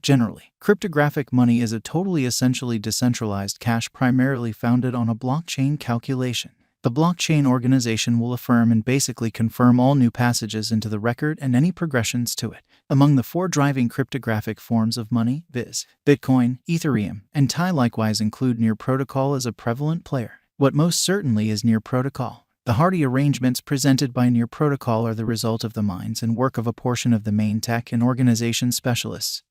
Generally, cryptographic money is a totally essentially decentralized cash primarily founded on a blockchain calculation. The blockchain organization will affirm and basically confirm all new passages into the record and any progressions to it. Among the four driving cryptographic forms of money, viz., Bitcoin, Ethereum, and TIE likewise include Near Protocol as a prevalent player. What most certainly is Near Protocol. The hardy arrangements presented by Near Protocol are the result of the minds and work of a portion of the main tech and organization specialists,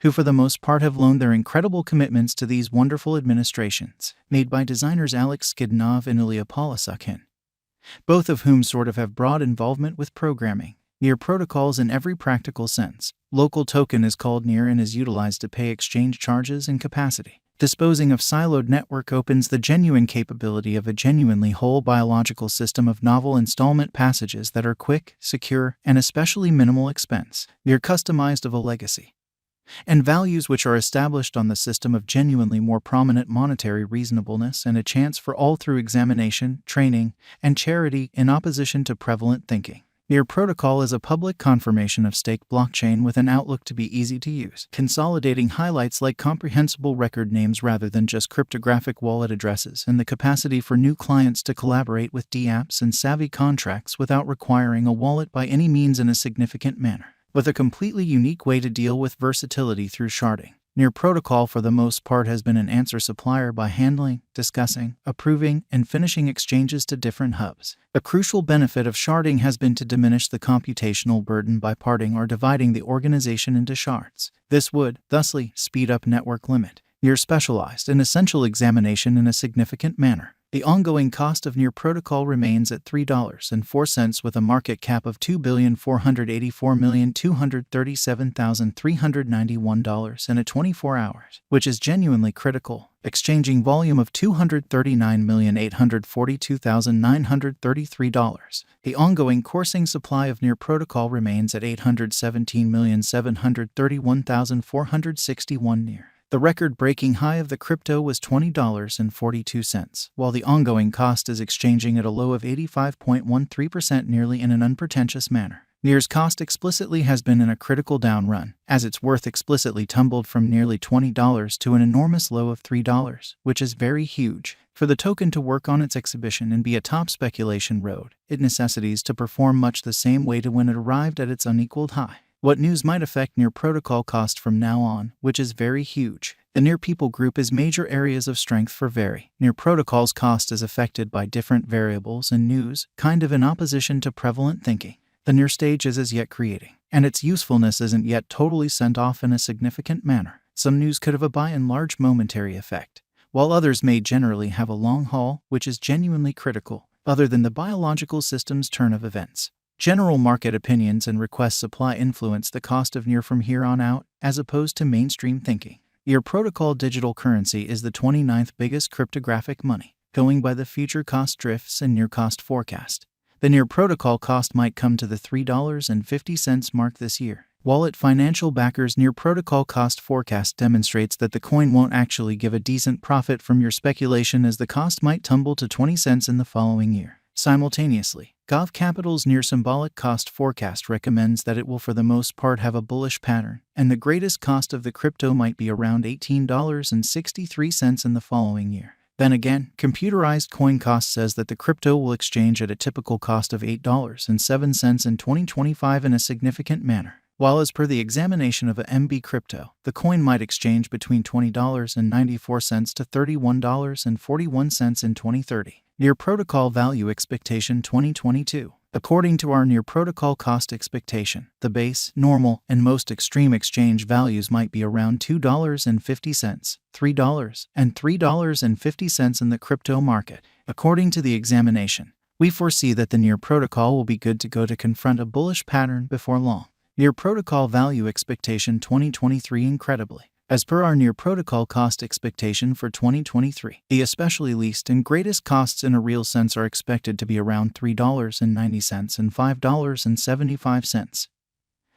who for the most part have loaned their incredible commitments to these wonderful administrations, made by designers Alex Skidnov and Ilya Polisukhin, both of whom sort of have broad involvement with programming Near protocols in every practical sense. Local token is called Near and is utilized to pay exchange charges and capacity. Disposing of siloed network opens the genuine capability of a genuinely whole biological system of novel installment passages that are quick, secure, and especially minimal expense. Near customized of a legacy and values which are established on the system of genuinely more prominent monetary reasonableness and a chance for all through examination, training, and charity in opposition to prevalent thinking. Near Protocol is a public confirmation of stake blockchain with an outlook to be easy to use, consolidating highlights like comprehensible record names rather than just cryptographic wallet addresses and the capacity for new clients to collaborate with dapps and savvy contracts without requiring a wallet by any means in a significant manner, with a completely unique way to deal with versatility through sharding. Near Protocol for the most part has been an answer supplier by handling, discussing, approving, and finishing exchanges to different hubs. A crucial benefit of sharding has been to diminish the computational burden by parting or dividing the organization into shards. This would, thusly, speed up network limit. Near specialized and essential examination in a significant manner. The ongoing cost of Near Protocol remains at $3.04 with a market cap of $2,484,237,391 in a 24 hours, which is genuinely critical. Exchanging volume of $239,842,933. The ongoing coursing supply of Near Protocol remains at 817,731,461 Near. The record-breaking high of the crypto was $20.42, while the ongoing cost is exchanging at a low of 85.13% nearly in an unpretentious manner. Near's cost explicitly has been in a critical down run, as its worth explicitly tumbled from nearly $20 to an enormous low of $3, which is very huge. For the token to work on its exhibition and be a top speculation road, it necessitates to perform much the same way to when it arrived at its unequaled high. What news might affect Near Protocol cost from now on, which is very huge. The Near people group is major areas of strength for vary. Near Protocol's cost is affected by different variables and news, kind of in opposition to prevalent thinking. The Near stage is as yet creating, and its usefulness isn't yet totally sent off in a significant manner. Some news could have a by and large momentary effect, while others may generally have a long haul, which is genuinely critical, other than the biological system's turn of events. General market opinions and request supply influence the cost of Near from here on out, as opposed to mainstream thinking. Near Protocol digital currency is the 29th biggest cryptographic money, going by the future cost drifts and Near cost forecast. The Near Protocol cost might come to the $3.50 mark this year. Wallet financial backers Near Protocol cost forecast demonstrates that the coin won't actually give a decent profit from your speculation, as the cost might tumble to 20 cents in the following year. Simultaneously, Gov Capital's Near symbolic cost forecast recommends that it will for the most part have a bullish pattern, and the greatest cost of the crypto might be around $18.63 in the following year. Then again, computerized coin cost says that the crypto will exchange at a typical cost of $8.07 in 2025 in a significant manner, while as per the examination of a MB crypto, the coin might exchange between $20.94 to $31.41 in 2030. Near Protocol Value Expectation 2022. According to our Near Protocol cost expectation, the base, normal, and most extreme exchange values might be around $2.50, $3, and $3.50 in the crypto market. According to the examination, we foresee that the Near Protocol will be good to go to confront a bullish pattern before long. Near Protocol Value Expectation 2023. Incredibly, as per our Near Protocol cost expectation for 2023, the especially least and greatest costs in a real sense are expected to be around $3.90 and $5.75.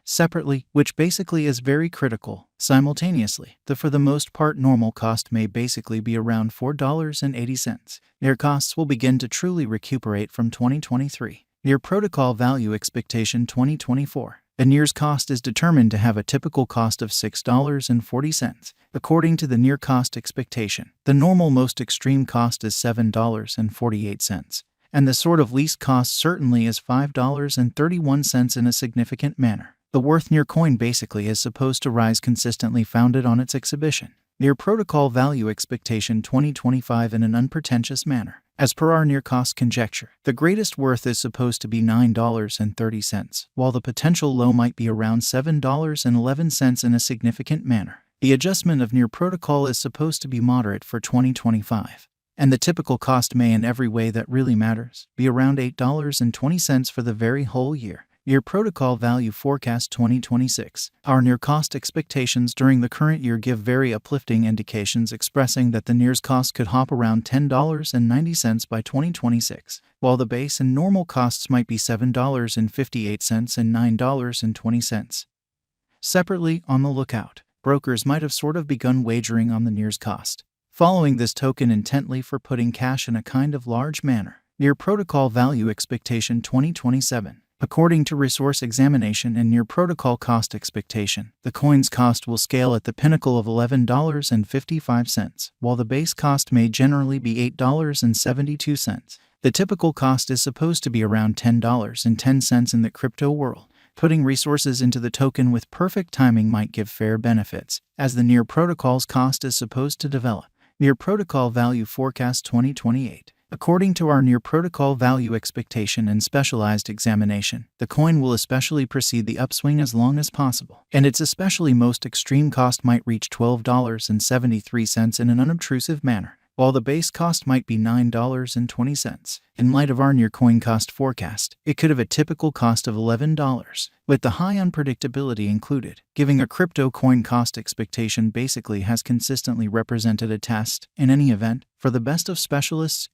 Separately, which basically is very critical. Simultaneously, the for the most part normal cost may basically be around $4.80. Near costs will begin to truly recuperate from 2023. Near Protocol Value Expectation 2024. The NIR's cost is determined to have a typical cost of $6.40, according to the NIR cost expectation. The normal most extreme cost is $7.48, and the sort of least cost certainly is $5.31 in a significant manner. The worth NIR coin basically is supposed to rise consistently, founded on its exhibition. NIR Protocol Value Expectation 2025 in an unpretentious manner. As per our NIR cost conjecture, the greatest worth is supposed to be $9.30, while the potential low might be around $7.11 in a significant manner. The adjustment of NIR Protocol is supposed to be moderate for 2025. And the typical cost may, in every way that really matters, be around $8.20 for the very whole year. NIR Protocol Value Forecast 2026. Our NIR cost expectations during the current year give very uplifting indications, expressing that the NIR's cost could hop around $10.90 by 2026, while the base and normal costs might be $7.58 and $9.20. Separately, on the lookout, brokers might have sort of begun wagering on the NIR's cost, following this token intently for putting cash in a kind of large manner. NIR Protocol Value Expectation 2027. According to resource examination and NIR Protocol cost expectation, the coin's cost will scale at the pinnacle of $11.55, while the base cost may generally be $8.72. The typical cost is supposed to be around $10.10 in the crypto world. Putting resources into the token with perfect timing might give fair benefits, as the NIR Protocol's cost is supposed to develop. NIR Protocol Value Forecast 2028. According to our NIR Protocol Value Expectation and Specialized Examination, the coin will especially precede the upswing as long as possible, and its especially most extreme cost might reach $12.73 in an unobtrusive manner, while the base cost might be $9.20. In light of our NIR coin cost forecast, it could have a typical cost of $11, with the high unpredictability included. Giving a crypto coin cost expectation basically has consistently represented a test, in any event, for the best of specialists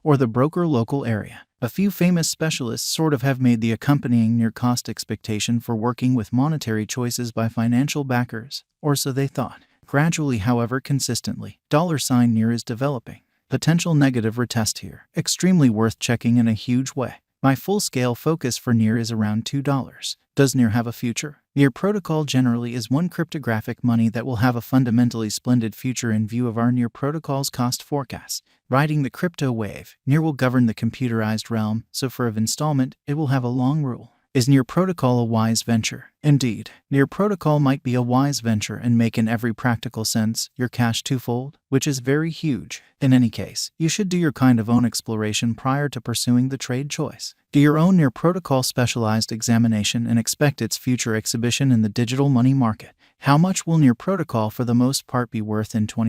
or the broker local area. A few famous specialists sort of have made the accompanying NIR cost expectation for working with monetary choices by financial backers, or so they thought. Gradually, however, consistently, $NIR is developing. Potential negative retest here. Extremely worth checking in a huge way. My full-scale focus for NIR is around $2. Does NIR have a future? NIR Protocol generally is one cryptographic money that will have a fundamentally splendid future in view of our NIR Protocol's cost forecast. Riding the crypto wave, NIR will govern the computerized realm, so for of installment, it will have a long rule. Is NIR Protocol a wise venture? Indeed, NIR Protocol might be a wise venture and make in every practical sense your cash twofold, which is very huge. In any case, you should do your kind of own exploration prior to pursuing the trade choice. Do your own NIR Protocol specialized examination and expect its future exhibition in the digital money market. How much will NIR Protocol for the most part be worth in